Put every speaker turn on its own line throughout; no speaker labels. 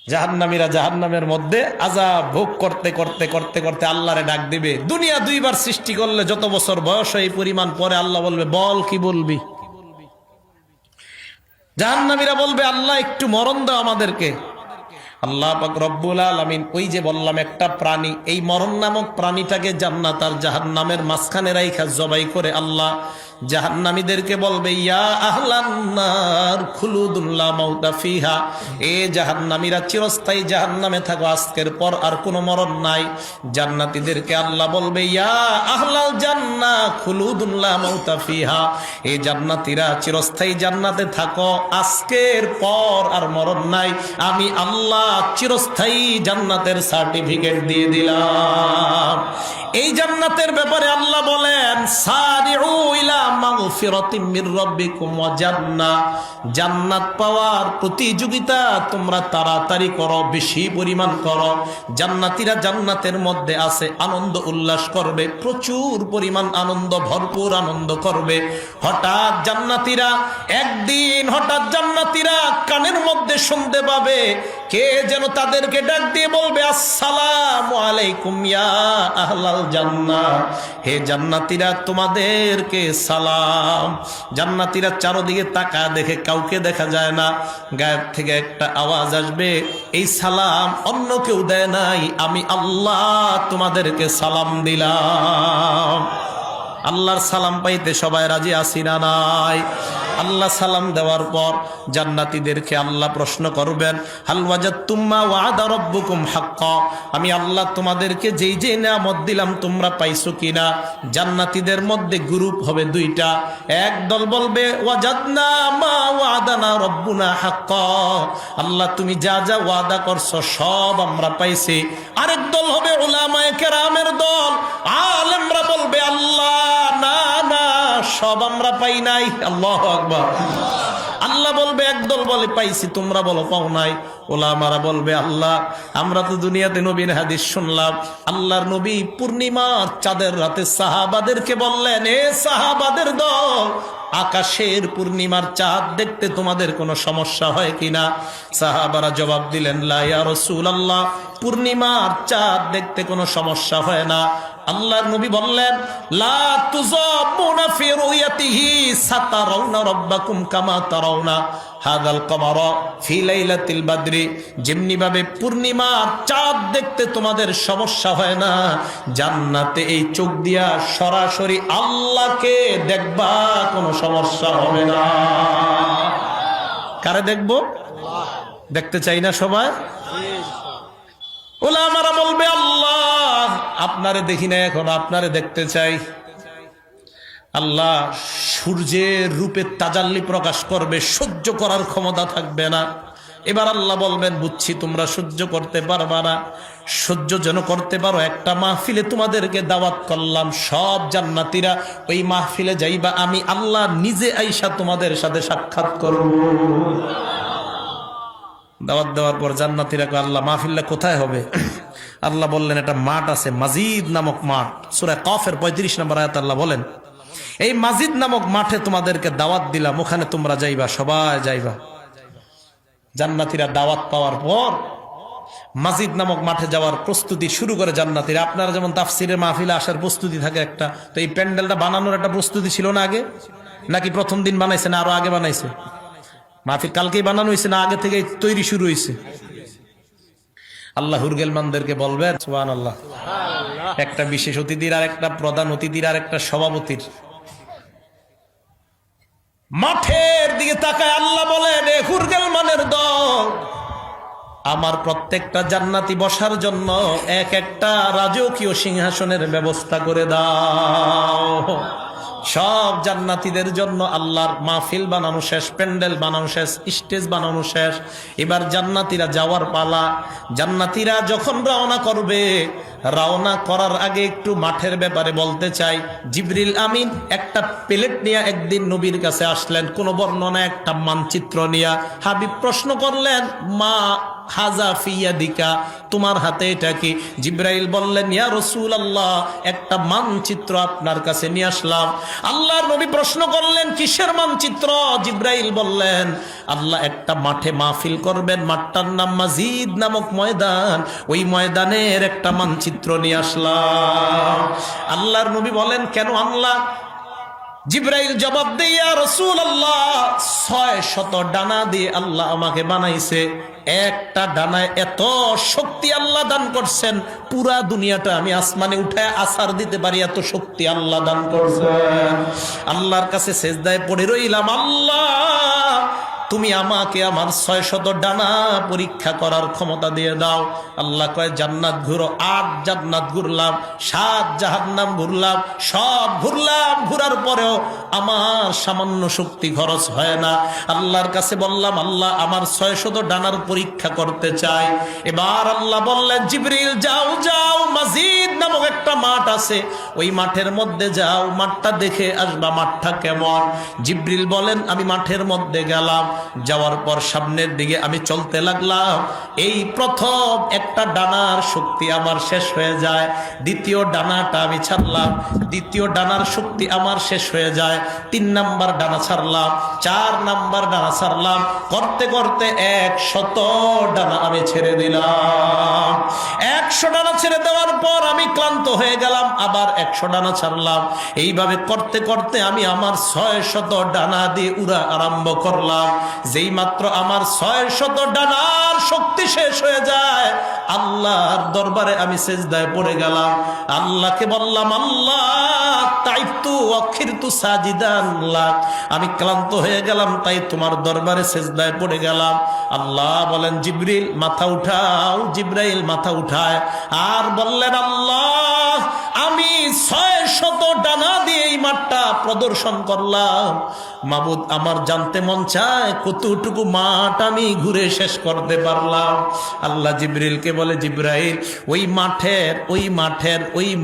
জাহান্নামীরা জাহান্নামের মধ্যে আযাব ভোগ করতে করতে করতে করতে আল্লাহরে ডাক দিবে। দুনিয়া দুইবার সৃষ্টি করলে যত বছর বয়স এই পরিমাণ পরে আল্লাহ বলবে, বল কি বলবি। জাহান্নামীরা বলবে, আল্লাহ একটু মরণ দাও আমাদেরকে। আল্লাহ পাক রব্বুল আলামিন ওই যে বললাম একটা প্রাণী, এই মরণ নামক প্রাণীটাকে জান্নাত আর জাহান্নামের মাঝখানে রাইখা জবাই করে আল্লাহ জাহান্নামীদেরকে বলবে, ইয়া আহলান নার খুলুদুন লা মাউতা ফিহা, এ জাহান্নামীরা চিরস্থায়ী জাহান্নামে থাকো, আজকের পর আর কোনো মরণ নাই। জান্নাতীদেরকে আল্লাহ বলবে, ইয়া আহলাল জান্নাহ খুলুদুন লা মাউতা ফিহা, এ জান্নাতীরা চিরস্থায়ী জান্নাতে থাকো, আজকের পর আর মরণ নাই। আমি আল্লাহ চিরস্থায়ী জান্নাতের সার্টিফিকেট দিয়ে দিলাম। এই জান্নাতের ব্যাপারে আল্লাহ বলেন, সারিউ ইলা মাগফিরাতিম মির রাব্বিকুম ওয়া জান্নাহ, জান্নাত পাওয়ার প্রতিযোগিতা তোমরা তাড়াতাড়ি করো, বেশি পরিমাণ করো। জান্নাতীরা জান্নাতের মধ্যে আছে, আনন্দ উল্লাস করবে, প্রচুর পরিমাণ আনন্দ, ভরপুর আনন্দ করবে। হঠাৎ জান্নাতীরা একদিন কানের মধ্যে শুনতে পাবে কে যেন তাদেরকে ডাক দিয়ে বলবে, আসসালামু আলাইকুম ইয়া আহলাল জান্নাহ, হে জান্নাতীরা তোমাদেরকে সালাম। জান্নাতীরা চারদিকে তাকায় দেখে কাউকে দেখা যায় না। গায়েব থেকে একটা আওয়াজ আসবে, এই সালাম অন্য কেউ দেয় নাই, আমি আল্লাহ তোমাদেরকে সালাম দিলাম। আল্লাহর সালাম পাইতে সবাই রাজি আছি না নাই? আল্লাহ সালাম দেওয়ার পর জান্নাতীদেরকে আল্লাহ প্রশ্ন করবেন, হাল ওয়াজাদতুম মা ওয়াদা রাব্বুকুম হাক্কা, আমি আল্লাহ তোমাদেরকে যেই যেই নিয়ামত দিলাম তোমরা পাইছো কিনা। জান্নাতীদের মধ্যে গ্রুপ হবে দুইটা, এক দল বলবে ওয়াজাদনা মা ওয়াদানা রাব্বুনা হাক্কা, আল্লাহ তুমি যা যা ওয়াদা করছো সব আমরা পাইছি। আরেক দল হবে উলামায়ে কেরামের দল, আলেমরা বলবে আল্লাহ না না সব আমরা পাই নাই। আল্লাহু আকবার। আল্লাহ বলবে, একদল বলে পাইছি, তোমরা বলো পাও নাই। ওলামারা বলবে, আল্লাহ আমরা তো দুনিয়াতে নবীর হাদিস শুনলাম, আল্লাহর নবী পূর্ণিমার চাঁদের রাতে সাহাবাদেরকে বললেন, এ সাহাবাদের দল, আকাশের পূর্ণিমার চাঁদ দেখতে তোমাদের কোনো সমস্যা হয় কিনা? সাহাবারা জবাব দিলেন, লা ইয়া রাসূলুল্লাহ, পূর্ণিমার চাঁদ দেখতে কোনো সমস্যা হয় না। আল্লাহর নবী বললেন, লা তুযামুনা ফি রুয়াতিহি সাতারাউনা রাব্বাকুম কামা তারাউনা হাদাল কমারা ফি লাইলাতিল বদরি, যেমনি ভাবে পূর্ণিমার চাঁদ দেখতে তোমাদের সমস্যা হয় না, জান্নাতে এই চোখ দিয়া সরাসরি আল্লাহকে দেখবা কোনো সমস্যা হবে না। কারে দেখবো? দেখতে চাই না সবাই? ওলামারা বলবে, আল্লাহ আপনারে দেখি না, এখন আপনারে দেখতে চাই। আল্লাহ সূর্যের রূপে তাজাল্লি প্রকাশ করবে, সহ্য করার ক্ষমতা থাকবে না। এবার আল্লাহ বলবেন, বুঝছি তোমরা সহ্য করতে পারবা না, সহ্য যেন করতে পারো একটা মাহফিলে তোমাদেরকে দাওয়াত করলাম, সব জান্নাতীরা ওই মাহফিলে যাইবা, আমি আল্লাহ নিজে আইসা তোমাদের সাথে সাক্ষাৎ করব। দাওয়াত দেওয়ার পর জান্নাতীরা কয়, আল্লাহ মাহফিলটা কোথায় হবে? আল্লাহ বললেন, একটা মাঠ আছে, মাজিদ নামক মাঠ। সূরা কফের 35 নম্বর আয়াত আল্লাহ বলেন, এই মাজিদ নামক মাঠে তোমাদেরকে দাওয়াত দিলাম, ওখানে তোমরা যাইবা, সবাই যাইবা। জান্নাতীরা দাওয়াত পাওয়ার পর মাজিদ নামক মাঠে যাওয়ার প্রস্তুতি শুরু করে জান্নাতীরা। আপনারা যেমন তাফসিরের মাহফিলে আসার প্রস্তুতি থাকে একটা, তো এই প্যান্ডেলটা বানানোর একটা প্রস্তুতি ছিল না আগে? নাকি প্রথম দিন বানাইছে না আরো আগে বানাইছে? মাহফিল কালকেই বানানো হয়েছে না আগে থেকে তৈরি শুরু হয়েছে? আল্লাহ হুরগেলমানদেরকে বলবেন, সুবহানাল্লাহ, একটা বিশেষ অতিথির আর একটা প্রধান অতিথির আর একটা সভাপতির মাঠের দিকে তাকায় আল্লাহ বলেন, এ হুরগেলমানের দল, আমার প্রত্যেকটা জান্নাতি বসার জন্য এক একটা রাজকীয় সিংহাসনের ব্যবস্থা করে দাও। সব জান্নাতীদের জন্য আল্লাহর মাহফিল বানানো শেষ, প্যান্ডেল বানানো শেষ, স্টেজ বানানো শেষ। এবার জান্নাতীরা যাওয়ার পালা। জান্নাতীরা যখন রওনা করবে রওনা করার আগে একটু মাঠের ব্যাপারে বলতে চাই। জিবরিল আমিন একটা প্লেট নিয়ে একদিন নবীর কাছে আসলেন, কোন বর্ণনা একটা মানচিত্র নিয়ে। হাবিব প্রশ্ন করলেন, মা হাজা ফিয়াদিকা, তোমার হাতে এটা কি? জিব্রাইল বললেন, ইয়া রাসূলুল্লাহ, একটা মানচিত্র আপনার কাছে নিয়ে আসলাম। আল্লাহর নবী প্রশ্ন করলেন, কিসের মানচিত্র? জিব্রাইল বললেন, আল্লাহ একটা মাঠে মাহফিল করবেন, মাঠটার নাম মাজিদ নামক ময়দান, ওই ময়দানের একটা মানচিত্র নিয়ে আসলাম। আল্লাহর নবী বলেন, কেন আনলা? জিব্রাইল জবাব দেয়, ইয়া রাসূলুল্লাহ, 600 ডানা দিয়ে আল্লাহ আমাকে বানাইছে। একটা ডানায় এত শক্তি আল্লাহ দান করছেন, পুরা দুনিয়াটা আমি আসমানে উঠায় আছাড় দিতে পারি, এত শক্তি আল্লাহ দান করছেন। আল্লাহর কাছে সেজদায় পড়ে রইলাম, আল্লাহ তুমি আমাকে আমার 600 ডানা পরীক্ষা করার ক্ষমতা দিয়ে দাও। আল্লাহ কয়, জান্নাত ঘুরো। 8 জান্নাত ঘুরলাম, 7 জাহান্নাম ঘুরলাম, সব ঘুরলাম, ঘুরার পরেও আমার সামান্য শক্তি খরচ হয় না। আল্লাহর কাছে বললাম, আল্লাহ আমার 600 ডানার পরীক্ষা করতে চাই। এবার আল্লাহ বললেন, জিবরিল যাও যাও, মাজিদ নামক একটা মাঠ আছে, ওই মাঠের মধ্যে যাও, মাঠটা দেখে আসবা, মাঠটা কেমন। জিবরিল বলেন, আমি মাঠের মধ্যে গেলাম। যাওয়ার পর সামনের দিকে আমি চলতে লাগলাম। এই প্রথম একটা ডানার শক্তি আমার শেষ হয়ে যায়, দ্বিতীয় ডানাটা আমি ছাড়লাম, দ্বিতীয় ডানার শক্তি আমার শেষ হয়ে যায়, 3 নাম্বার ডানা ছাড়লাম, 4 নাম্বার ডানা ছাড়লাম, করতে করতে 100 ডানা আমি ছেড়ে দিলাম। 100 ডানা ছেড়ে দেওয়ার পর আমি ক্লান্ত হয়ে গেলাম, আবার 100 ডানা ছাড়লাম। এইভাবে করতে করতে আমি আমার 600 ডানা দিয়ে উড়া আরম্ভ করলাম। যেই মাত্র আমার 600 ডানার শক্তি শেষ হয়ে যায়, আল্লাহর দরবারে আমি সেজদায় পড়ে গেলাম। আল্লাহকে বললাম, আল্লাহ তাইতু আখিরতু সাজিদান লাক, আমি ক্লান্ত হয়ে গেলাম, তাই তোমার দরবারে সেজদায় পড়ে গেলাম। আল্লাহ বলেন, জিবরিল মাথা উঠাও। জিব্রাইল মাথা উঠায় আর বললেন, আল্লাহ আমি 600 ডানা দিয়ে এই মাঠটা প্রদর্শন করলাম। মাবুদ, আমার জানতে মন চায় কতটুকু মাঠ আমি ঘুরে শেষ করতে পারলাম। আল্লাহ জিবরিলকে বলে, জিব্রাইল ওই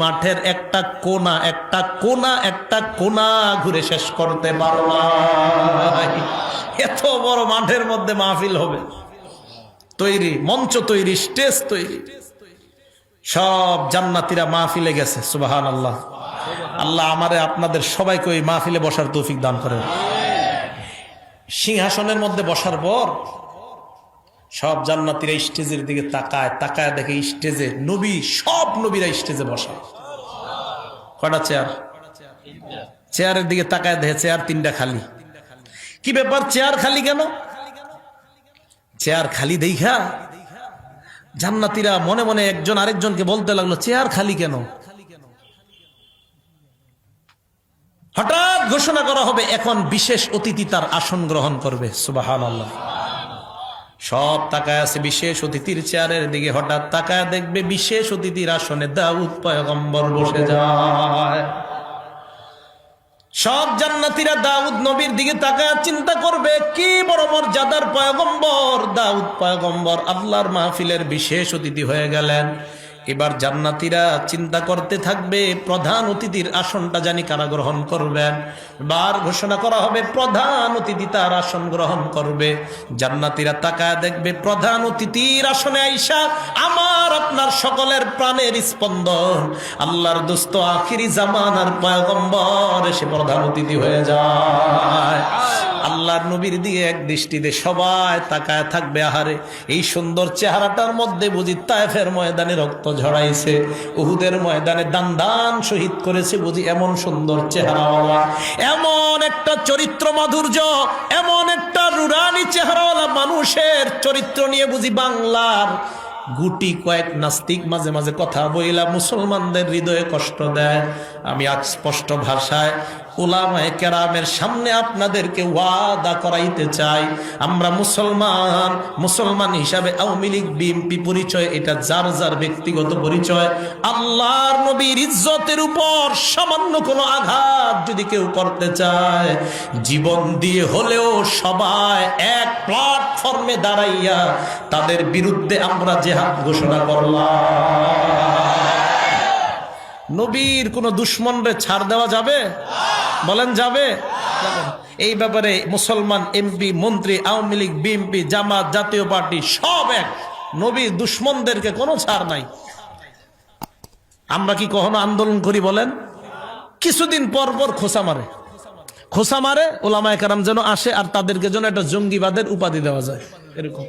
মাঠের একটা কোনা ঘুরে শেষ করতে পারলাম। এত বড় মাঠের মধ্যে মাহফিল হবে, তৈরি, মঞ্চ তৈরি, স্টেজ তৈরি, সব জান্নাতীরা মাহফিলে গেছে। সুবহানাল্লাহ। আল্লাহ আমারে আপনাদের সবাইকে ওই মাহফিলে বসার তৌফিক দান করেন। সিংহাসনের মধ্যে বসার পর সব জান্নাতীরা স্টেজের দিকে তাকায় দেখে স্টেজে নবী, সব নবীরা স্টেজে বসা। কয়টা চেয়ার? চেয়ারের দিকে তাকায় দেখে চেয়ার 3টা খালি। কি ব্যাপার, চেয়ার খালি কেন? চেয়ার খালি দেখা জান্নাতীরা মনে মনে একজন আরেকজনকে বলতে লাগলো, চেয়ার খালি কেন? হঠাৎ ঘোষণা করা হবে, এখন বিশেষ অতিথি তার আসন গ্রহণ করবে। সুবহানাল্লাহ। সব তাকায় আছে বিশেষ অতিথির চেয়ারের দিকে। হঠাৎ তাকায় দেখবে বিশেষ অতিথির আসনে দাউদ পয়গম্বর বসে যায়। সব জান্নাতীরা দাউদ নবীর দিকে তাকায় চিন্তা করবে, কি বড় মর্যাদার পয়গম্বর, দাউদ পয়গম্বর আল্লাহর মাহফিলের বিশেষ অতিথি হয়ে গেলেন। এবার জান্নাতীরা চিন্তা করতে থাকবে, প্রধান অতিথির আসনটা জানি কারা গ্রহণ করবেন। বার ঘোষণা করা হবে, প্রধান অতিথি তার আসন গ্রহণ করবে। জান্নাতীরা তাকায় দেখবে প্রধান অতিথির আসনে আইসা আমার আপনার সকলের প্রাণের স্পন্দন, আল্লাহর দোস্ত আখিরি জামানার পয়গম্বর এসে প্রধান অতিথি হয়ে যায়। আল্লাহর নবীর দিকে এক দৃষ্টিতে সবাই তাকায় থাকবে। আহারে, এই সুন্দর চেহারাটার মধ্যে বুঝি তায়েফের ময়দানে রক্ত ঝরাইছে, উহুদের ময়দানে দান শহীদ করেছে বুঝি এমন সুন্দর চেহারাওয়ালা, এমন একটা চরিত্র মাধুর্য, এমন একটা রুরানি চেহারাওয়ালা মানুষের চরিত্র নিয়ে বুঝি বাংলার গুটি কয়েক নাস্তিক মাঝে মাঝে কথা বইলা মুসলমানদের হৃদয়ে কষ্ট দেয়। আমি আজ স্পষ্ট ভাষায় উলামায়ে কেরামের সামনে আপনাদেরকে ওয়াদা করাইতে চাই, আমরা মুসলমান হিসাবে আওয়ামী লীগ বিএনপি পরিচয় এটা যার যার ব্যক্তিগত পরিচয়। আল্লাহর নবীর ইজ্জতের উপর সামান্য কোনো আঘাত যদি কেউ করতে চায়, জীবন দিয়ে হলেও সবাই এক প্ল্যাটফর্মে দাঁড়াইয়া তাদের বিরুদ্ধে আমরা জিহাদ ঘোষণা করলাম। নবীর কোন দুশ্মনরে ছাড় দেওয়া যাবে? বলেন যাবে? এই ব্যাপারে মুসলমান এমপি, মন্ত্রী, আওয়ামী লীগ, বিএনপি, জামাত, জাতীয় পার্টি সব এক। নবীর দুশ্মনদেরকে কোনো ছাড় নাই। আমরা কি কখনো আন্দোলন করি বলেন? কিছুদিন পর পর খোসা মারে ওলামায়ে কেরাম যেন আসে আর তাদেরকে যেন একটা জঙ্গিবাদের উপাধি দেওয়া যায়, এরকম।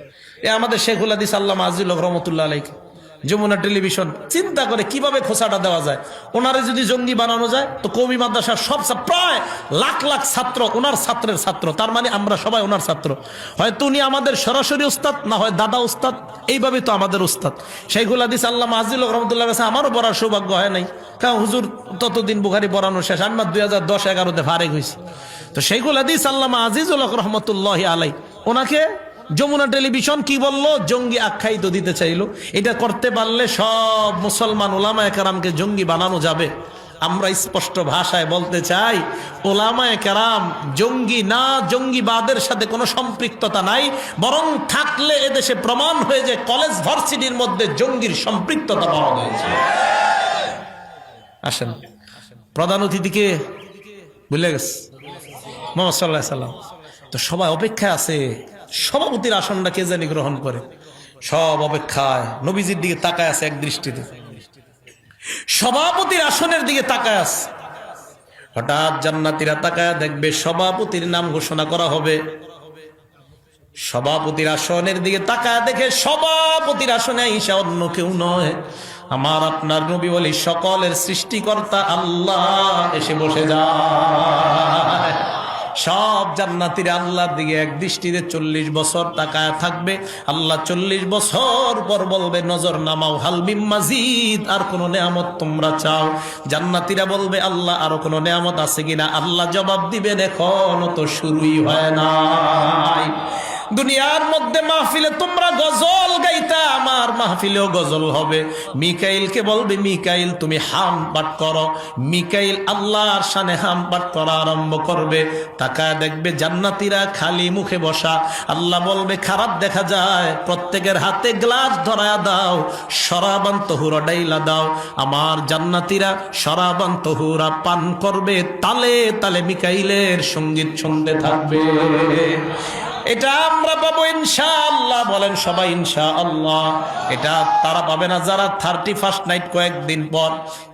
আমাদের শেখুল হাদিস আল্লামা আজিজুল হক রহমতুল্লাহ আলাইহি যমুনা টেলিভিশন চিন্তা করে কিভাবে খোসাটা দেওয়া যায়। ওনারে যদি জঙ্গি বানানো যায় তো কওমি মাদ্রাসার সব প্রায় লাখ লাখ ছাত্র ওনার ছাত্রের ছাত্র, তার মানে আমরা সবাই ওনার ছাত্র। হয়তো উনি আমাদের সরাসরি উস্তাদ, না হয় দাদা উস্তাদ, এইভাবে তো আমাদের উস্তাদ। শেখুল হাদিস আল্লামা আজিজুল হক রহমতুল্লাহ কাছে আমারও পড়ার সৌভাগ্য হয় নাই, কারণ হুজুর ততদিন বুখারী পড়ানো শেষ, আমি 2010-11-তে ফারেক হয়েছি। তো শেখুল হাদিস আল্লামা আজিজুল হক রহমতুল্লাহ আলাইহি ওনাকে যমুনা টেলিভিশন কি বললো? জঙ্গি আখ্যায়িত দিতে চাইলো। এটা করতে পারলে সব মুসলমান ওলামায়ে কেরামকে জঙ্গি বানানো যাবে। আমরা স্পষ্ট ভাষায় বলতে চাই, ওলামায়ে কেরাম জঙ্গি না, জঙ্গিবাদের সাথে কোনো সম্পৃক্ততা নাই, বরং থাকলে এদেশে প্রমাণ হয়ে যে কলেজ ভার্সিটির মধ্যে জঙ্গির সম্পৃক্ততা পাওয়া হয়েছে। আসেন, প্রধান অতিথিকে ভুলে গেছে মুহাম্মদ সাল্লাল্লাহু আলাইহি সাল্লাম। তো সবাই অপেক্ষায় আছে সভাপতির আসনটা কে জানি গ্রহণ করে। সব অপেক্ষায় নবীজির দিকে তাকায় আছে এক দৃষ্টিতে, সভাপতির আসনের দিকে তাকায় আছে। হঠাৎ জান্নাতীরা তাকায় দেখবে সভাপতির নাম ঘোষণা করা হবে। সভাপতির আসনের দিকে তাকায় দেখে সভাপতির আসনে ঈশা অন্য কেউ নয়, আমার আপনার নবী বলি সকলের সৃষ্টিকর্তা আল্লাহ এসে বসে যায়। সব জান্নাতীরা আল্লাহর দিকে এক দৃষ্টিতে 40 বছর তাকায় থাকবে। আল্লাহ 40 বছর পর বলবে নজর নামাও, হাল মিম মাজিদ, আর কোন নেয়ামত তোমরা চাও? জান্নাতীরা বলবে আল্লাহ আরো কোন নেয়ামত আছে কিনা? আল্লাহ জবাব দিবেন এখনো তো শুরুই হয় নাই। দুনিয়ার মধ্যে মাহফিলে তোমরা গজল গাইতা, আমার মাহফিলেও গজল হবে। মিকাইলকে বলবে মিকাইল তুমি হাম পাঠ করো। মিকাইল আল্লাহর শানে হাম পাঠ করা আরম্ভ করবে। তাকায় দেখবে জান্নাতীরা খালি মুখে বসা। আল্লাহ বলবে খারাপ দেখা যায়, প্রত্যেকের হাতে গ্লাস ধরায়া দাও, শরাবান তহুরা ডাইলা দাও। আমার জান্নাতীরা শরাবান তহুরা পান করবে, তালে তালে মিকাইলের সঙ্গীত শুনতে থাকবে। এটা আমরা পাবো ইনশাআল্লাহ। বলেন সবাই ইনশাআল্লাহ। এটা তারা পাবে না যারা 31st নাইট, কয়েকদিন পর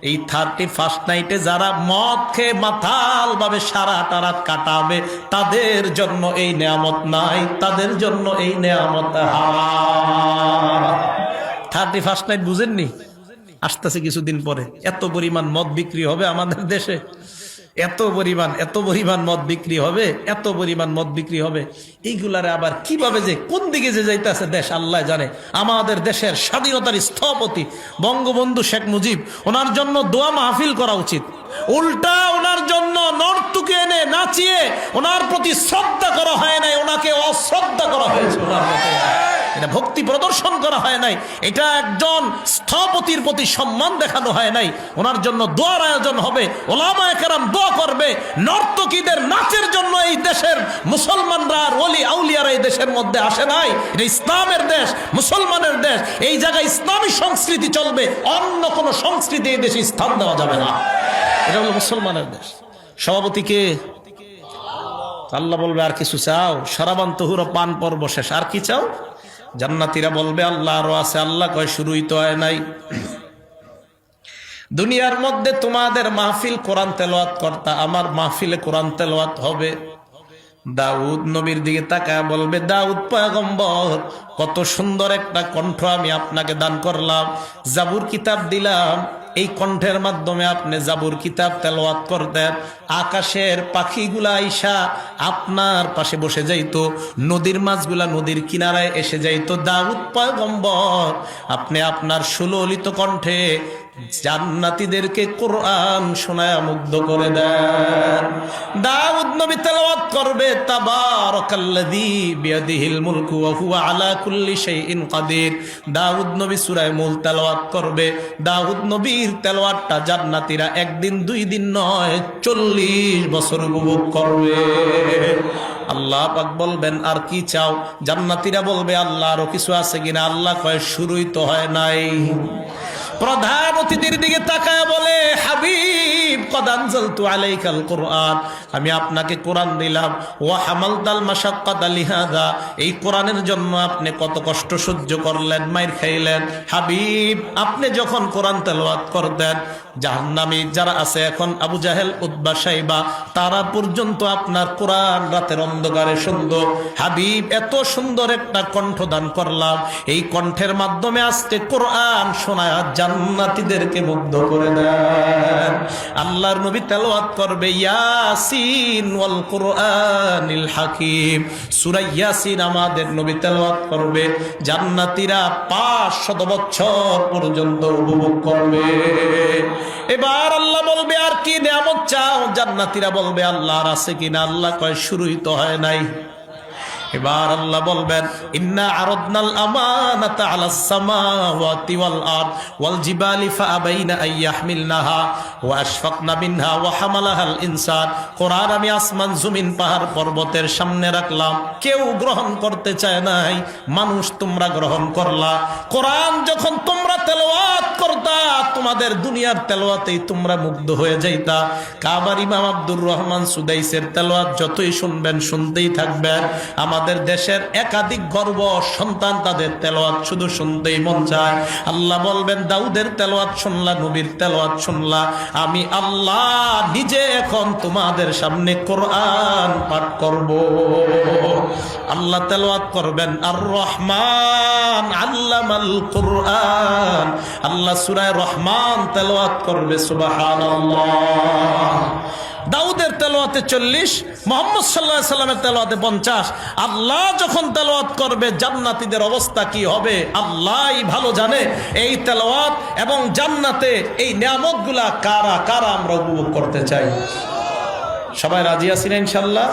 এই 31st নাইটে যারা মদ খেয়ে মাতাল ভাবে সারাটা রাত কাটাবে, তাদের জন্য এই নেয়ামত নাই, তাদের জন্য এই নেয়ামত হারাম। 31st নাইট বুঝেননি? আসতেছে কিছুদিন পরে। এত পরিমাণ মদ বিক্রি হবে আমাদের দেশে, এত পরিমাণ মদ বিক্রি হবে, এত পরিমাণ মদ বিক্রি হবে। এইগুলারে আবার কিভাবে যে কোন দিকে যে যাইতেছে দেশ আল্লাহ জানে। আমাদের দেশের স্বাধীনতার স্থপতি বঙ্গবন্ধু শেখ মুজিব, ওনার জন্য দোয়া মাহফিল করা উচিত। উল্টা ওনার জন্য নর্তকী এনে নাচিয়ে ওনার প্রতি শ্রদ্ধা করা হয় নাই, ওনাকে অশ্রদ্ধা করা হয়েছে। ওনার মতে এটা ভক্তি প্রদর্শন করা হয় নাই, এটা একজন স্থপতির প্রতি সম্মান দেখানো হয় নাই। ওনার জন্য দোয়ার আয়োজন হবে, ওলামায়ে কেরাম দোয়া করবে। নর্তকীদের নাচের জন্য এই দেশের মুসলমানরা আর ওলি আউলিয়ারা এই দেশের মধ্যে আসে নাই। এটা ইসলামের দেশ, মুসলমানের দেশ। এই জায়গায় ইসলামী সংস্কৃতি চলবে, অন্য কোন সংস্কৃতি এই দেশে স্থান দেওয়া যাবে না। এটা হলো মুসলমানের দেশ। সভাপতিকে আল্লাহ বলবে আর কিছু চাও? শরাবান তহুরা পান পর্ব শেষ, আর কি চাও? জান্নাতীরা বলবে আল্লাহ আরো আছে। আল্লাহ কয় শুরুই তো হয় নাই। দুনিয়ার মধ্যে তোমাদের মাহফিল কোরআন তেলাওয়াত করতা, আমার মাহফিলে কোরআন তেলাওয়াত হবে। দাউদ নবীর দিকে তাকায় বলবে দাউদ পয়গম্বর, কত সুন্দর একটা কণ্ঠ আমি আপনাকে দান করলাম, জাবুর কিতাব দিলাম, এই কণ্ঠের মাধ্যমে আপনি জাবুর কিতাব তেলাওয়াত করতেন। আকাশের পাখিগুলা আইসা আপনার পাশে বসে যাইতো, নদীর মাছগুলা নদীর কিনারায় এসে যাইতো। দাউদ পয়গম্বর, আপনি আপনার সুললিত কণ্ঠে জান্নাতীদেরকে কোরআন শোনায়া মুগ্ধ করে দেন। দাউদ নবী তেলাওয়াত করবে তাবারাকাল্লাযী বিয়াদিহিল মুলকু ওয়া হুয়া আলা কুল্লি শাইইন কাদির। দাউদ নবী সূরা মুলক তেলাওয়াত করবে। দাউদ নবীর তেলাওয়াতটা জান্নাতীরা একদিন দুই দিন নয় 40 বছর উপভোগ করবে। আল্লাহ পাক বলবেন আর কি চাও? জান্নাতীরা বলবে আল্লাহ আরো কিছু আছে কিনা? আল্লাহ কয় শুরুই তো হয় নাই। প্রধান অতিথির দিকে তাকায় বলে, হাবিব কদ আনজালতু আলাইকাল কুরআন, আমি আপনাকে কোরআন দিলাম, ওয়া হামালতাল মাশাক্কাতা লিহাযা, এই কোরআনের জন্য আপনি কত কষ্ট সহ্য করলেন, মাইর খাইলেন। হাবিব আপনি যখন কোরআন তেলাওয়াত করতেন, জাহান্নামী যারা আছে এখন, আবু জাহেল, উতবা, শাইবা, তারা পর্যন্ত আপনার কোরআন রাতের অন্ধকারে শুনতো। হাবিব এত সুন্দর একটা কণ্ঠ দান করলাম, এই কণ্ঠের মাধ্যমে আজকে কোরআন শোনায় জান্নাতীদেরকে মুগ্ধ করে দেন। আল্লাহর নবী তেলাওয়াত করবে ইয়াসিন ওয়াল কুরআনিল হাকিম, সূরা ইয়াসিন আমাদের নবী তেলাওয়াত করবে, জান্নাতীরা 500 বছর পর্যন্ত উপভোগ করবে। এবার আল্লাহ বলবে, আর কি নিয়ামত চাও? জান্নাতীরা বলবে, আল্লাহর আছে কিনা? আল্লাহ কয়, শুরুই তো হয় নাই। এবার আল্লাহ বলবেন, ইন্না আরাদনাল আমানাতা আলাস সামাওয়াতি ওয়াল আরদ ওয়াল জিবালি ফাআবাইনা আন ইয়াহমিলনাহা ওয়া আশফাকনা মিনহা ওয়া হামালাহাল ইনসান। কোরআন আমি আসমান, জমিন, পাহাড়, পর্বতের সামনে রাখলাম, কেউ গ্রহণ করতে চায় নাই, মানুষ তোমরা গ্রহণ করলা। কোরআন যখন তোমরা তেলাওয়াত করতা, তোমাদের দুনিয়ার তেলাওয়াতেই তোমরা মুগ্ধ হয়ে যাইতা। কাবার ইমাম আব্দুর রহমান সুদাইসের তেলাওয়াত যতই শুনবেন, শুনতেই থাকবেন। আমাদের দেশের একাধিক গর্ব সন্তান, তাদের তেলাওয়াত শুধু শুনতেই মন চায়। আল্লাহ বলবেন, দাউদের তেলাওয়াত শুনলা, নবীর তেলাওয়াত শুনলা, আমি আল্লাহ নিজে এখন তোমাদের সামনে কোরআন পাঠ করব। আল্লাহ তেলাওয়াত করবেন, আর রহমান আল্লামাল কুরআন, আল্লাহ সূরা রহমান তেলাওয়াত করবে, সুবহানাল্লাহ। দাউদের তেলাওয়াতে 40, মুহাম্মদ সাল্লাল্লাহু আলাইহি সাল্লামের তেলাওয়াতে 50। আল্লাহ যখন তেলাওয়াত করবে, জান্নাতীদের অবস্থা কি হবে আল্লাহই ভালো জানে। এই তেলাওয়াত এবং জান্নাতে এই নিয়ামতগুলা কারা কারা আমরা উপভোগ করতে চাই? সবাই রাজি আছেন ইনশাআল্লাহ?